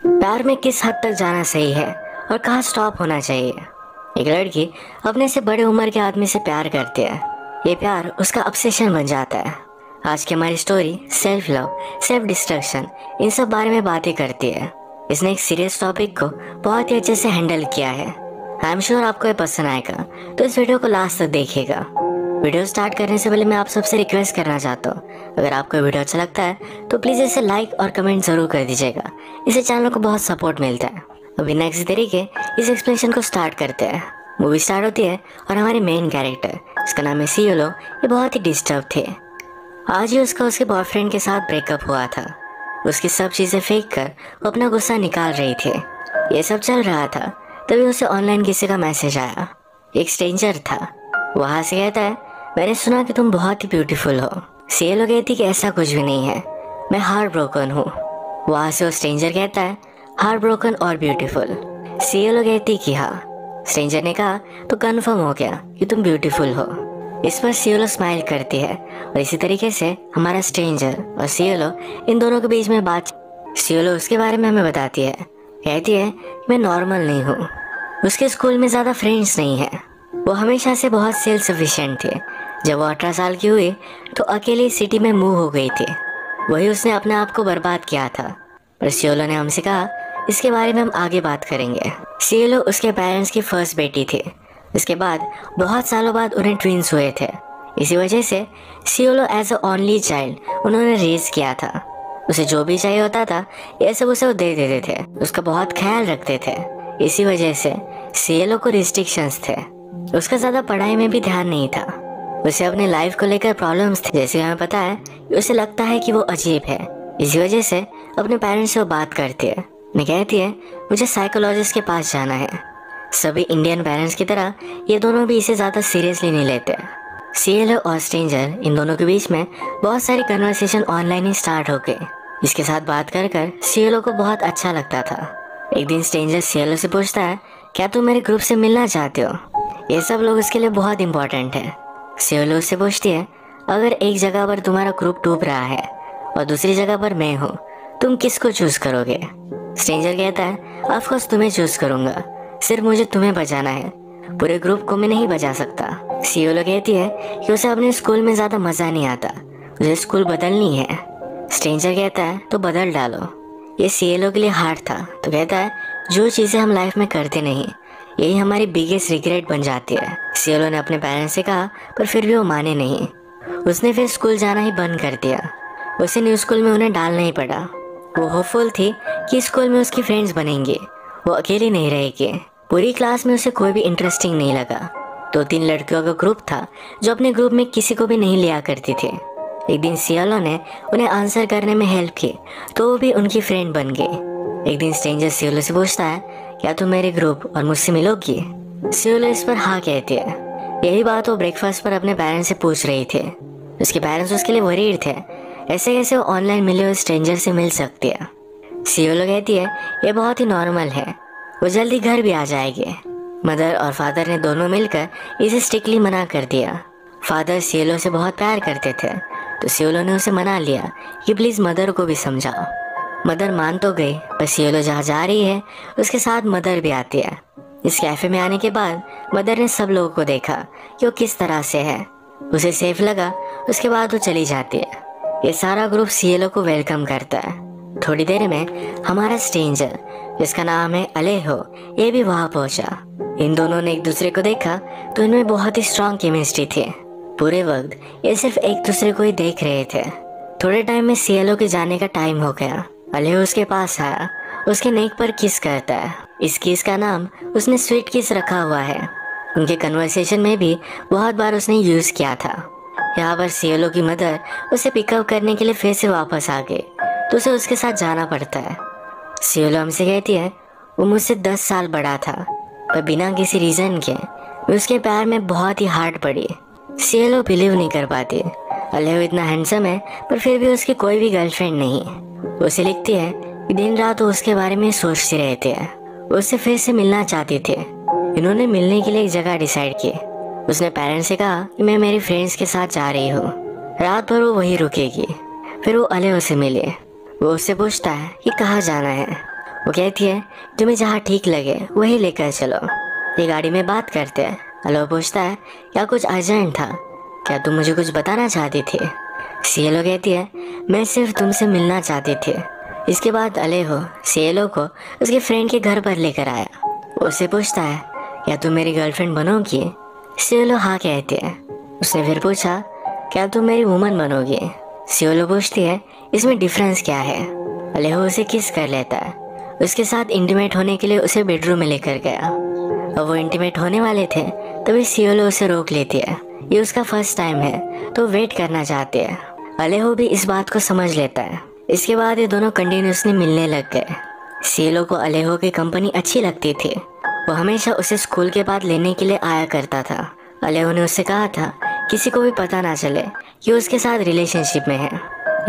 प्यार में किस हद तक जाना सही है और कहाँ स्टॉप होना चाहिए। एक लड़की अपने से बड़े उम्र के आदमी से प्यार करती है। ये प्यार उसका ऑब्सेशन बन जाता है। आज की हमारी story self love, self destruction, इन सब बारे में बातें करती है। इसने एक सीरियस टॉपिक को बहुत ही अच्छे से हैंडल किया है। आई एम श्योर आपको ये पसंद आएगा, तो इस वीडियो को लास्ट तक देखिएगा। वीडियो स्टार्ट करने से पहले मैं आप सबसे रिक्वेस्ट करना चाहता हूँ, अगर आपको वीडियो अच्छा लगता है तो प्लीज़ इसे लाइक और कमेंट ज़रूर कर दीजिएगा। इससे चैनल को बहुत सपोर्ट मिलता है। अभी नेक्स्ट तरीके इस एक्सप्लेनेशन को स्टार्ट करते हैं। मूवी स्टार्ट होती है और हमारे मेन कैरेक्टर, इसका नाम है सियोलो, ये बहुत ही डिस्टर्ब थे। आज ही उसका उसके बॉयफ्रेंड के साथ ब्रेकअप हुआ था। उसकी सब चीज़ें फेंक कर वो अपना गुस्सा निकाल रही थी। ये सब चल रहा था, तभी उसे ऑनलाइन किसी का मैसेज आया। एक स्ट्रेंजर था। वहाँ से कहता है, मैंने सुना कि तुम बहुत ही ब्यूटीफुल हो। सियोलो कहती कि ऐसा कुछ भी नहीं है, मैं हार्ट ब्रोकन हूँ। वहाँ से वो स्ट्रेंजर कहता है, हार्ट ब्रोकन और ब्यूटीफुल। सियोलो कहती कि हाँ। स्ट्रेंजर ने कहा, तो कन्फर्म हो गया कि तुम ब्यूटीफुल हो। इस पर सियोलो स्माइल करती है और इसी तरीके से हमारा स्ट्रेंजर और सियोलो इन दोनों के बीच में बात। सियोलो उसके बारे में हमें बताती है। कहती है, मैं नॉर्मल नहीं हूँ। उसके स्कूल में ज़्यादा फ्रेंड्स नहीं है। वो हमेशा से बहुत सेल्फ सफिशिएंट थे। जब वो 18 साल की हुई तो अकेली सिटी में मूव हो गई थी। वही उसने अपने आप को बर्बाद किया था। पर सियोलो ने हमसे कहा, इसके बारे में हम आगे बात करेंगे। सियोलो उसके पेरेंट्स की फर्स्ट बेटी थी। इसके बाद बहुत सालों बाद उन्हें ट्विंस हुए थे। इसी वजह से सियोलो एज अ ओनली चाइल्ड उन्होंने रेज किया था। उसे जो भी चाहिए होता था ये सब उसे वो दे देते थे। उसका बहुत ख्याल रखते थे। इसी वजह से सियोलो को रिस्ट्रिक्शंस थे। उसका ज़्यादा पढ़ाई में भी ध्यान नहीं था। उसे अपने लाइफ को लेकर प्रॉब्लम्स थे। जैसे हमें पता है कि उसे लगता है कि वो अजीब है। इसी वजह से अपने पेरेंट्स से वो बात करती है। मैं कहती है, मुझे साइकोलॉजिस्ट के पास जाना है। सभी इंडियन पेरेंट्स की तरह ये दोनों भी इसे ज़्यादा सीरियसली नहीं लेते। सियोलो और स्ट्रेंजर इन दोनों के बीच में बहुत सारी कन्वर्सेशन ऑनलाइन ही स्टार्ट हो गई। इसके साथ बात कर कर सियोलो को बहुत अच्छा लगता था। एक दिन स्ट्रेंजर सियोलो से पूछता है, क्या तुम मेरे ग्रुप से मिलना चाहते हो? ये सब लोग उसके लिए बहुत इंपॉर्टेंट है। सियोलो से पूछती है, अगर एक जगह पर तुम्हारा ग्रुप डूब रहा है और दूसरी जगह पर मैं हूँ, तुम किसको चूज करोगे? स्ट्रेंजर कहता है, ऑफ कोर्स तुम्हें चूज करूंगा। सिर्फ मुझे तुम्हें बचाना है, पूरे ग्रुप को मैं नहीं बचा सकता। सियोलो कहती है कि उसे अपने स्कूल में ज़्यादा मज़ा नहीं आता, उसे स्कूल बदलनी है। स्ट्रेंजर कहता है, तो बदल डालो। ये सियोलो के लिए हार्ड था, तो कहता है, जो चीज़ें हम लाइफ में करते नहीं यही हमारी बिगेस्ट रिग्रेट बन जाती है। सियोलो ने अपने पेरेंट्स से कहा, पर फिर भी वो माने नहीं। उसने फिर स्कूल जाना ही बंद कर दिया। उसे न्यू स्कूल में उन्हें डालना ही पड़ा। वो होपफुल थी कि स्कूल में उसकी फ्रेंड्स बनेंगे, वो अकेली नहीं रहेगी। पूरी क्लास में उसे कोई भी इंटरेस्टिंग नहीं लगा। 2-3 लड़कियों का ग्रुप था जो अपने ग्रुप में किसी को भी नहीं लिया करती थी। एक दिन सियोलो ने उन्हें आंसर करने में हेल्प की, तो वो भी उनकी फ्रेंड बन गई। एक दिन स्ट्रेंजर सियोलो से पूछता है, क्या तुम मेरे ग्रुप और मुझसे मिलोगी? सियोलो इस पर हाँ कहती है। यही बात वो ब्रेकफास्ट पर अपने पेरेंट्स से पूछ रही थी। उसके पेरेंट्स उसके लिए वरीड थे, ऐसे कैसे वो ऑनलाइन मिले हुए स्ट्रेंजर से मिल सकती है। सियोलो कहती है, ये बहुत ही नॉर्मल है, वो जल्दी घर भी आ जाएगी। मदर और फादर ने दोनों मिलकर इसे स्ट्रिक्टली मना कर दिया। फादर सियोलो से बहुत प्यार करते थे, तो सियोलो ने उसे मना लिया कि प्लीज़ मदर को भी समझाओ। मदर मान तो गई, पर सियोलो जहाँ जा रही है उसके साथ मदर भी आती है। इस कैफ़े में आने के बाद मदर ने सब लोगों को देखा कि वो किस तरह से है। उसे सेफ लगा, उसके बाद वो चली जाती है। ये सारा ग्रुप सियोलो को वेलकम करता है। थोड़ी देर में हमारा स्ट्रेंजर, जिसका नाम है अलेहो, ये भी वहाँ पहुँचा। इन दोनों ने एक दूसरे को देखा तो इनमें बहुत ही स्ट्रांग केमिस्ट्री थी। पूरे वक्त ये सिर्फ एक दूसरे को ही देख रहे थे। थोड़े टाइम में सियोलो के जाने का टाइम हो गया। अलेहो उसके पास आया, उसके नेक पर किस करता है। इस किस का नाम उसने स्वीट किस रखा हुआ है। उनके कन्वर्सेशन में भी बहुत बार उसने यूज़ किया था। यहाँ पर सियोलो की मदर उसे पिकअप करने के लिए फिर से वापस आ गई, तो उसे उसके साथ जाना पड़ता है। सियोलो हमसे कहती है, वो मुझसे 10 साल बड़ा था, पर बिना किसी रीज़न के मैं उसके प्यार में बहुत ही हार्ड पड़ी। सियोलो बिलीव नहीं कर पाती। अलेहो इतना हैंडसम है, पर फिर भी उसकी कोई भी गर्लफ्रेंड नहीं। उसे लिखती है कि दिन रात वो उसके बारे में सोचते रहते हैं। वो उससे फिर से मिलना चाहती थी। इन्होंने मिलने के लिए एक जगह डिसाइड की। उसने पेरेंट्स से कहा कि मैं मेरी फ्रेंड्स के साथ जा रही हूँ, रात भर वो वहीं रुकेगी। फिर वो अलेहो से मिले। वो उससे पूछता है कि कहाँ जाना है। वो कहती है तुम्हें जहाँ ठीक लगे वही लेकर चलो। ये गाड़ी में बात करते हैं। अलेहो पूछता है क्या कुछ अर्जेंट था, क्या तुम मुझे कुछ बताना चाहती थी? सिएलो कहती है मैं सिर्फ तुमसे मिलना चाहती थी। इसके बाद अलेहो सिएलो को उसके फ्रेंड के घर पर लेकर आया। उससे पूछता है क्या तुम मेरी गर्लफ्रेंड बनोगी? सिएलो हाँ कहती है। उसने फिर पूछा क्या तुम मेरी वुमन बनोगी? सिएलो पूछती है इसमें डिफरेंस क्या है? अलेहो उसे किस कर लेता है। उसके साथ इंटीमेट होने के लिए उसे बेडरूम में लेकर गया। अब वो इंटीमेट होने वाले थे तभी सिएलो उसे रोक लेती है। ये उसका फर्स्ट टाइम है तो वेट करना चाहती है। अलेहो भी इस बात को समझ लेता है। इसके बाद ये दोनों कंटिन्यूसली मिलने लग गए। सिएलो को अलेहो की कंपनी अच्छी लगती थी। वो हमेशा उसे स्कूल के बाद लेने के लिए आया करता था। अलेहो ने उससे कहा था किसी को भी पता ना चले कि उसके साथ रिलेशनशिप में है।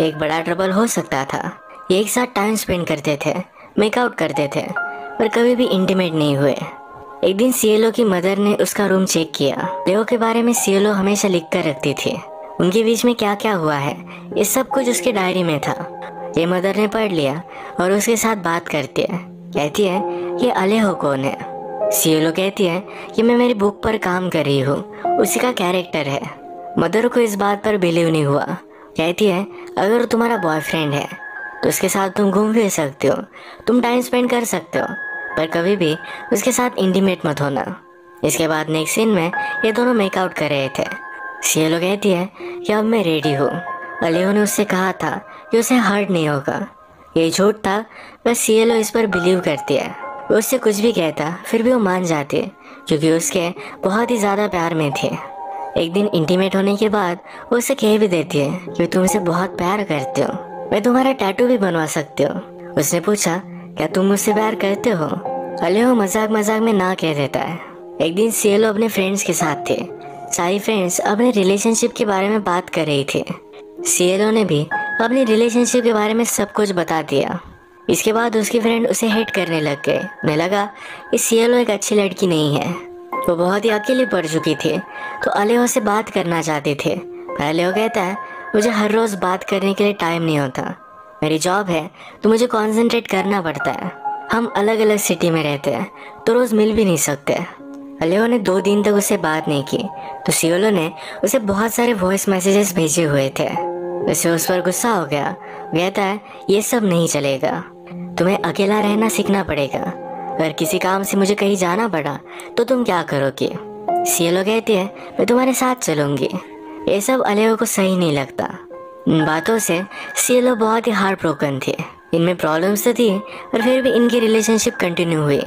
एक बड़ा ट्रबल हो सकता था। ये एक साथ टाइम स्पेंड करते थे, मेकआउट करते थे, पर कभी भी इंटीमेट नहीं हुए। एक दिन सिएलो की मदर ने उसका रूम चेक किया। अलेहो के बारे में सिएलो हमेशा लिख कर रखती थी। उनके बीच में क्या क्या हुआ है ये सब कुछ उसके डायरी में था। ये मदर ने पढ़ लिया और उसके साथ बात करती है। कहती है ये अलेहो कौन है? सिएलो कहती है कि मैं मेरी बुक पर काम कर रही हूँ, उसी का कैरेक्टर है। मदर को इस बात पर बिलीव नहीं हुआ। कहती है अगर तुम्हारा बॉयफ्रेंड है तो उसके साथ तुम घूम फिर सकते हो, तुम टाइम स्पेंड कर सकते हो, पर कभी भी उसके साथ इंटीमेट मत होना। इसके बाद नेक्स्ट सीन में ये दोनों मेकआउट कर रहे थे। सिएलो कहती है कि अब मैं रेडी हूँ। अलेहो ने उससे कहा था कि उसे हर्ट नहीं होगा। ये झूठ था, बस सिएलो इस पर बिलीव करती है। वो उससे कुछ भी कहता फिर भी वो मान जाती क्योंकि उसके बहुत ही ज़्यादा प्यार में थी। एक दिन इंटीमेट होने के बाद वो उसे कह भी देती है कि तुमसे बहुत प्यार करती हो, मैं तुम्हारा टैटू भी बनवा सकती हूँ। उसने पूछा क्या तुम मुझसे प्यार करते हो? अलेहो मजाक मजाक में ना कह देता है। एक दिन सिएलो अपने फ्रेंड्स के साथ थे। सारी फ्रेंड्स अपने रिलेशनशिप के बारे में बात कर रही थी। सिएलो ने भी अपनी रिलेशनशिप के बारे में सब कुछ बता दिया। इसके बाद उसकी फ्रेंड उसे हेट करने लग गए। उन्हें लगा कि सिएलो एक अच्छी लड़की नहीं है। वो बहुत ही अकेली पड़ चुकी थी तो अलेहो से बात करना चाहते थे। पर अलेहो कहता है मुझे हर रोज़ बात करने के लिए टाइम नहीं होता, मेरी जॉब है तो मुझे कंसंट्रेट करना पड़ता है। हम अलग अलग सिटी में रहते हैं तो रोज़ मिल भी नहीं सकते। अलेहो ने 2 दिन तक उससे बात नहीं की तो सिएलो ने उसे बहुत सारे वॉइस मैसेजेस भेजे हुए थे। वैसे उस पर गुस्सा हो गया। कहता है ये सब नहीं चलेगा, तुम्हें अकेला रहना सीखना पड़ेगा। अगर किसी काम से मुझे कहीं जाना पड़ा तो तुम क्या करोगी? सिएलो कहती है मैं तुम्हारे साथ चलूंगी। ये सब अलेहो को सही नहीं लगता। इन बातों से सिएलो बहुत ही हार्ट ब्रोकन थी। इनमें प्रॉब्लम्स तो थी पर फिर भी इनकी रिलेशनशिप कंटिन्यू हुई।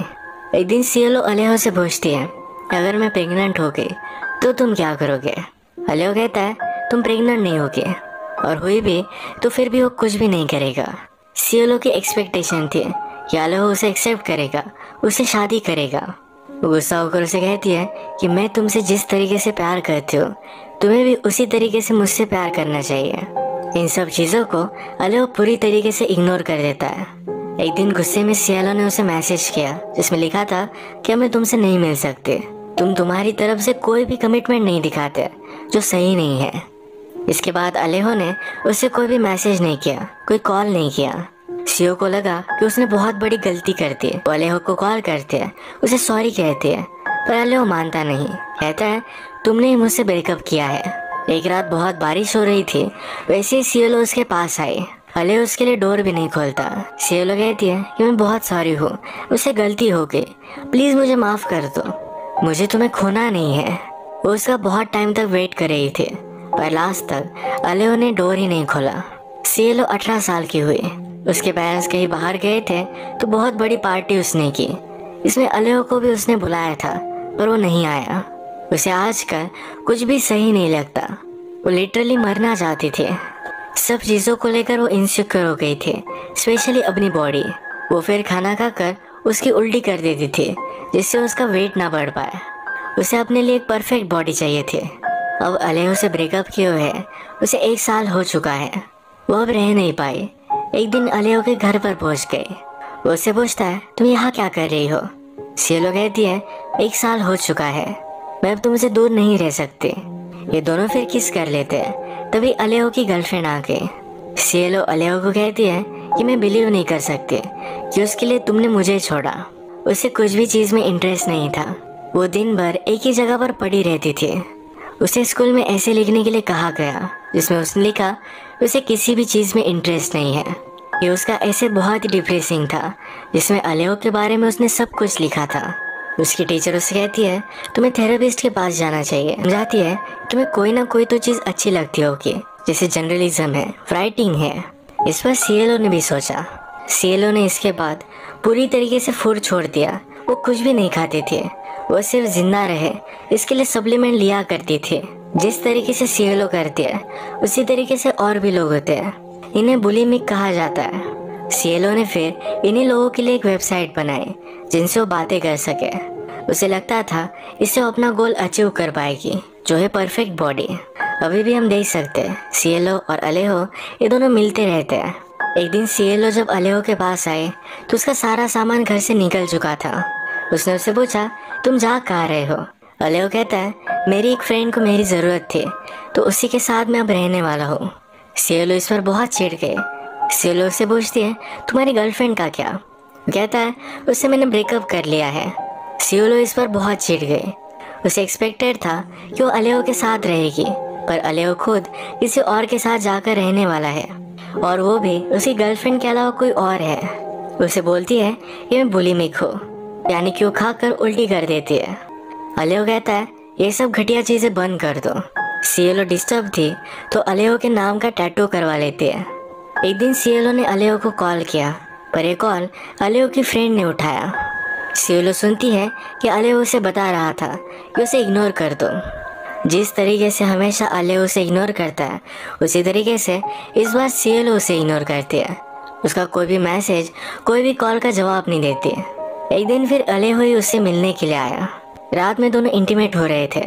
एक दिन सिएलो अलेहो से पूछती है अगर मैं प्रेग्नेंट हो गई तो तुम क्या करोगे? अलेहो कहता है तुम प्रेग्नेंट नहीं होगी, और हुई भी तो फिर भी वो कुछ भी नहीं करेगा। सिएलो की एक्सपेक्टेशन थी कि अलेहो उसे एक्सेप्ट करेगा, उससे शादी करेगा। वो गुस्सा होकर उसे कहती है कि मैं तुमसे जिस तरीके से प्यार करती हूँ तुम्हें भी उसी तरीके से मुझसे प्यार करना चाहिए। इन सब चीज़ों को अलेहो पूरी तरीके से इग्नोर कर देता है। एक दिन गुस्से में सिएलो ने उसे मैसेज किया जिसमें लिखा था कि मैं तुमसे नहीं मिल सकती, तुम तुम्हारी तरफ से कोई भी कमिटमेंट नहीं दिखाते जो सही नहीं है। इसके बाद अलेहो ने उससे कोई भी मैसेज नहीं किया, कोई कॉल नहीं किया। सियो को लगा कि उसने बहुत बड़ी गलती कर दी। वो अलेहो को कॉल करते हैं, उसे सॉरी कहते हैं, पर अलेहो मानता नहीं। कहता है तुमने ही मुझसे ब्रेकअप किया है। एक रात बहुत बारिश हो रही थी, वैसे ही सिएलो उसके पास आई। अलेहो उसके लिए डोर भी नहीं खोलता। सिएलो कहती है कि मैं बहुत सॉरी हूँ, मुझसे गलती हो गई, प्लीज़ मुझे माफ़ कर दो, मुझे तुम्हें खोना नहीं है। वो उसका बहुत टाइम तक वेट कर रही थी पर लास्ट तक अलेहो ने डोर ही नहीं खोला। सिएलो 18 साल की हुई। उसके पेरेंट्स कहीं बाहर गए थे तो बहुत बड़ी पार्टी उसने की। इसमें अलेहो को भी उसने बुलाया था पर वो नहीं आया। उसे आजकल कुछ भी सही नहीं लगता। वो लिटरली मरना चाहती थी। सब चीज़ों को लेकर वो इनसिक्योर हो गई थी, स्पेशली अपनी बॉडी। वो फिर खाना खाकर उसकी उल्टी कर देती थी जिससे उसका वेट ना बढ़ पाए। उसे अपने लिए एक परफेक्ट बॉडी चाहिए थी। अब अलेहो से ब्रेकअप किए हुए उसे 1 साल हो चुका है। वो अब रह नहीं पाई। एक दिन अलेहो के घर पर पहुंच गई। वो उससे पूछता है तुम यहाँ क्या कर रही हो? सिएलो कहती है 1 साल हो चुका है, मैं अब तुमसे दूर नहीं रह सकती। ये दोनों फिर किस कर लेते हैं। तभी अलेहो की गर्लफ्रेंड आ गई। सिएलो अलेहो को कहती है कि मैं बिलीव नहीं कर सकती कि उसके लिए तुमने मुझे छोड़ा। उसे कुछ भी चीज़ में इंटरेस्ट नहीं था। वो दिन भर एक ही जगह पर पड़ी रहती थी। उसे स्कूल में ऐसे लिखने के लिए कहा गया जिसमें उसने लिखा उसे किसी भी चीज़ में इंटरेस्ट नहीं है। ये उसका ऐसे बहुत ही डिप्रेसिंग था जिसमें अलेहो के बारे में उसने सब कुछ लिखा था। उसकी टीचर उससे कहती है तुम्हें थेरेपिस्ट के पास जाना चाहिए। समझाती है तुम्हें कोई ना कोई तो चीज़ अच्छी लगती होगी, जैसे जर्नलिज्म है, राइटिंग है। इस पर सीएलओ ने भी सोचा। सीएलओ ने इसके बाद पूरी तरीके से फूड छोड़ दिया। वो कुछ भी नहीं खाते थे, वो सिर्फ जिंदा रहे इसके लिए सप्लीमेंट लिया करती थी। जिस तरीके से सीएलओ करती है उसी तरीके से और भी लोग होते हैं। इन्हें बुलिमिक कहा जाता है। सीएलओ ने फिर इन्हीं लोगों के लिए एक वेबसाइट बनाई जिनसे वो बातें कर सके। उसे लगता था इससे वो अपना गोल अचीव कर पाएगी, जो है परफेक्ट बॉडी। अभी भी हम देख सकते हैं सीएलओ और अलेहो ये दोनों मिलते रहते हैं। एक दिन सीएलओ जब अलेहो के पास आए तो उसका सारा सामान घर से निकल चुका था। उसने उससे पूछा तुम जा कहाँ रहे हो? अलेहो कहता है मेरी एक फ्रेंड को मेरी ज़रूरत थी तो उसी के साथ मैं अब रहने वाला हूँ। सीएलओ इस पर बहुत चिढ़ गए। सीएलओ से पूछती है तुम्हारी गर्लफ्रेंड का क्या? कहता है उससे मैंने ब्रेकअप कर लिया है। सीएलओ इस पर बहुत चिढ़ गए। उसे एक्सपेक्टेड था कि वो अलेहो के साथ रहेगी, पर अलेहो खुद किसी और के साथ जाकर रहने वाला है, और वो भी उसकी गर्लफ्रेंड के अलावा कोई और है। उसे बोलती है ये मैं बुलिमिक हूँ, यानी कि वो खाकर उल्टी कर देती है। अलेहो कहता है ये सब घटिया चीज़ें बंद कर दो। सीएलओ डिस्टर्ब थी तो अलेहो के नाम का टैटू करवा लेती है। एक दिन सीएलओ ने अलेहो को कॉल किया, पर ये कॉल अलेहो की फ्रेंड ने उठाया। सीएलओ सुनती है कि अलेहो उसे बता रहा था कि उसे इग्नोर कर दो। जिस तरीके से हमेशा अलेहो उसे इग्नोर करता है उसी तरीके से इस बार सीएलओ उसे इग्नोर करती है। उसका कोई भी मैसेज, कोई भी कॉल का जवाब नहीं देती। एक दिन फिर अलेहो ही उससे मिलने के लिए आया। रात में दोनों इंटीमेट हो रहे थे,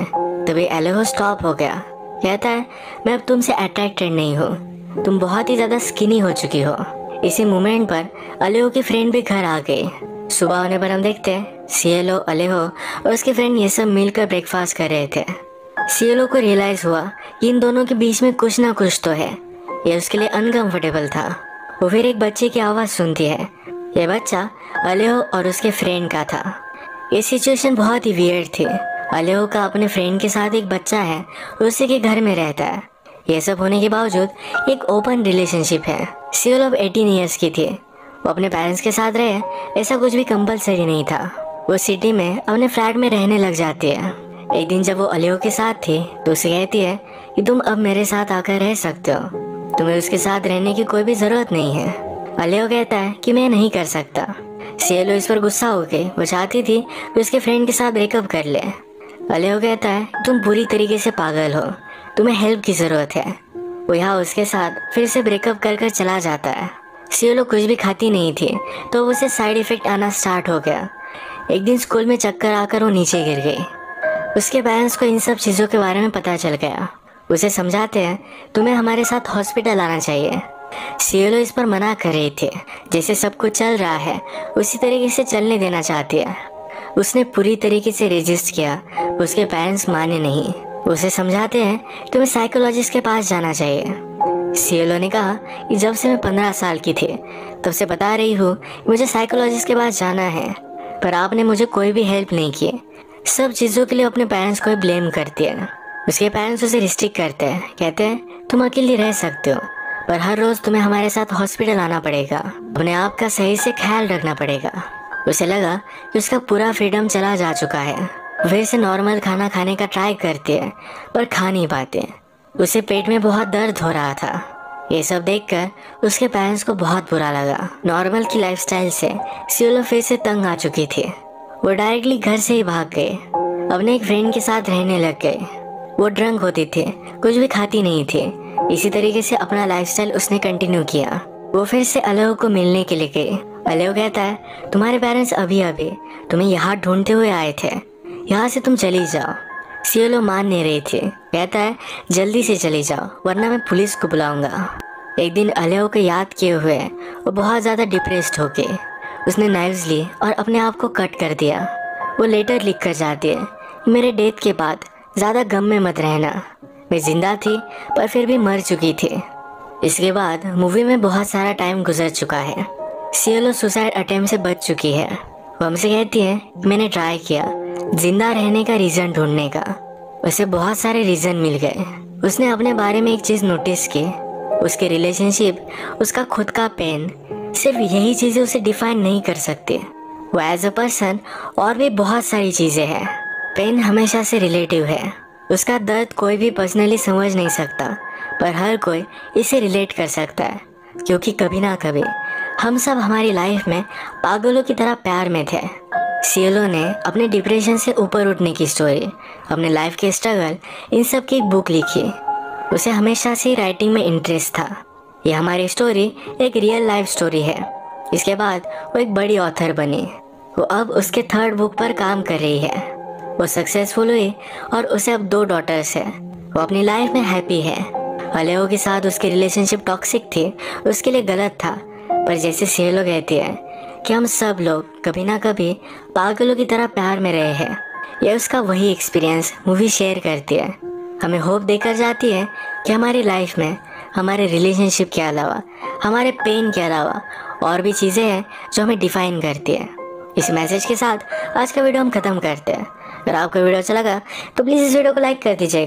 तभी अलेहो स्टॉप हो गया। कहता है मैं अब तुमसे अट्रैक्टेड नहीं हूँ, तुम बहुत ही ज़्यादा स्किनी हो चुकी हो। इसी मोमेंट पर अलेहो की फ्रेंड भी घर आ गई। सुबह होने पर हम देखते हैं सीएलओ, अलेहो और उसके फ्रेंड ये सब मिलकर ब्रेकफास्ट कर रहे थे। सीएलओ को रियलाइज़ हुआ कि इन दोनों के बीच में कुछ ना कुछ तो है। ये उसके लिए अनकंफर्टेबल था। वो फिर एक बच्चे की आवाज़ सुनती है। यह बच्चा अलेहो और उसके फ्रेंड का था। ये सिचुएशन बहुत ही वियर्ड थी। अलेहो का अपने फ्रेंड के साथ एक बच्चा है, उसी के घर में रहता है। ये सब होने के बावजूद एक ओपन रिलेशनशिप है। सीएलओ अब 18 ईयर्स की थी। वो अपने पेरेंट्स के साथ रहे, ऐसा कुछ भी कंपलसरी नहीं था। वो सिटी में अपने फ्लैट में रहने लग जाती है। एक दिन जब वो अलेहो के साथ थी तो उसे कहती है कि तुम अब मेरे साथ आकर रह सकते हो, तुम्हें उसके साथ रहने की कोई भी ज़रूरत नहीं है। अलेहो कहता है कि मैं नहीं कर सकता। सीएलओ इस पर गुस्सा हो गई। वो चाहती थी कि उसके फ्रेंड के साथ ब्रेकअप कर ले। अलेहो कहता है तुम पूरी तरीके से पागल हो, तुम्हें हेल्प की ज़रूरत है। वो यहाँ उसके साथ फिर से ब्रेकअप कर चला जाता है। सीएलओ कुछ भी खाती नहीं थी तो उसे साइड इफ़ेक्ट आना स्टार्ट हो गया। एक दिन स्कूल में चक्कर आकर वो नीचे गिर गई। उसके पेरेंट्स को इन सब चीज़ों के बारे में पता चल गया। उसे समझाते हैं तुम्हें हमारे साथ हॉस्पिटल आना चाहिए। सीएलओ इस पर मना कर रही थी। जैसे सब कुछ चल रहा है उसी तरीके से चलने देना चाहती है। उसने पूरी तरीके से रेजिस्ट किया, उसके पेरेंट्स माने नहीं। उसे समझाते हैं तुम्हें साइकोलॉजिस्ट के पास जाना चाहिए। सीएलओ ने कहा कि जब से मैं 15 साल की थी तब से बता रही हूँ मुझे साइकोलॉजिस्ट के पास जाना है, पर आपने मुझे कोई भी हेल्प नहीं की। सब चीज़ों के लिए अपने पेरेंट्स को ही ब्लेम करती है। उसके पेरेंट्स उसे रिस्ट्रिक्ट करते हैं, कहते हैं तुम अकेले रह सकते हो, पर हर रोज़ तुम्हें हमारे साथ हॉस्पिटल आना पड़ेगा, अपने आप का सही से ख्याल रखना पड़ेगा। उसे लगा कि उसका पूरा फ्रीडम चला जा चुका है। फिर से नॉर्मल खाना खाने का ट्राई करती है पर खा नहीं पाते। उसे पेट में बहुत दर्द हो रहा था। ये सब देखकर उसके पेरेंट्स को बहुत बुरा लगा। नॉर्मल की लाइफस्टाइल से सीएलओ फिर से तंग आ चुकी थी। वो डायरेक्टली घर से ही भाग गए, अपने एक फ्रेंड के साथ रहने लग गए। वो ड्रंक होती थी, कुछ भी खाती नहीं थी। इसी तरीके से अपना लाइफस्टाइल उसने कंटिन्यू किया। वो फिर से अलेहो को मिलने के लिए गई। अलेहो कहता है तुम्हारे पेरेंट्स अभी अभी तुम्हें यहाँ ढूंढते हुए आए थे, यहाँ से तुम चली जाओ। सीएलओ मान नहीं रही थी। कहता है जल्दी से चली जाओ वरना मैं पुलिस को बुलाऊंगा। एक दिन अलेहो को याद किए हुए वो बहुत ज़्यादा डिप्रेस्ड हो गई। उसने नाइव्स ली और अपने आप को कट कर दिया। वो लेटर लिख कर जाती है मेरे डेथ के बाद ज़्यादा गम में मत रहना। मैं जिंदा थी पर फिर भी मर चुकी थी। इसके बाद मूवी में बहुत सारा टाइम गुजर चुका है। सियोलो सुसाइड अटेम्प्ट से बच चुकी है। वो हमसे कहती है मैंने ट्राई किया जिंदा रहने का रीज़न ढूंढने का। उसे बहुत सारे रीज़न मिल गए। उसने अपने बारे में एक चीज़ नोटिस की, उसके रिलेशनशिप, उसका खुद का पेन, सिर्फ यही चीज़ें उसे डिफाइन नहीं कर सकती। वो एज अ पर्सन और भी बहुत सारी चीज़ें हैं। पेन हमेशा से रिलेटिव है। उसका दर्द कोई भी पर्सनली समझ नहीं सकता, पर हर कोई इसे रिलेट कर सकता है, क्योंकि कभी ना कभी हम सब हमारी लाइफ में पागलों की तरह प्यार में थे। सियोलो ने अपने डिप्रेशन से ऊपर उठने की स्टोरी, अपने लाइफ के स्ट्रगल, इन सब की एक बुक लिखी। उसे हमेशा से राइटिंग में इंटरेस्ट था। यह हमारी स्टोरी एक रियल लाइफ स्टोरी है। इसके बाद वो एक बड़ी ऑथर बनी। वो अब उसके 3rd बुक पर काम कर रही है। वो सक्सेसफुल हुई और उसे अब 2 डॉटर्स है। वो अपनी लाइफ में हैप्पी है। अलेओ के साथ उसकी रिलेशनशिप टॉक्सिक थी, उसके लिए गलत था, पर जैसे सियोलो कहती है कि हम सब लोग कभी ना कभी पागलों की तरह प्यार में रहे हैं। यह उसका वही एक्सपीरियंस मूवी शेयर करती है। हमें होप देकर जाती है कि हमारी लाइफ में हमारे रिलेशनशिप के अलावा, हमारे पेन के अलावा और भी चीज़ें हैं जो हमें डिफाइन करती है। इस मैसेज के साथ आज का वीडियो हम ख़त्म करते हैं। अगर आपको वीडियो अच्छा लगा तो प्लीज़ इस वीडियो को लाइक कर दीजिए।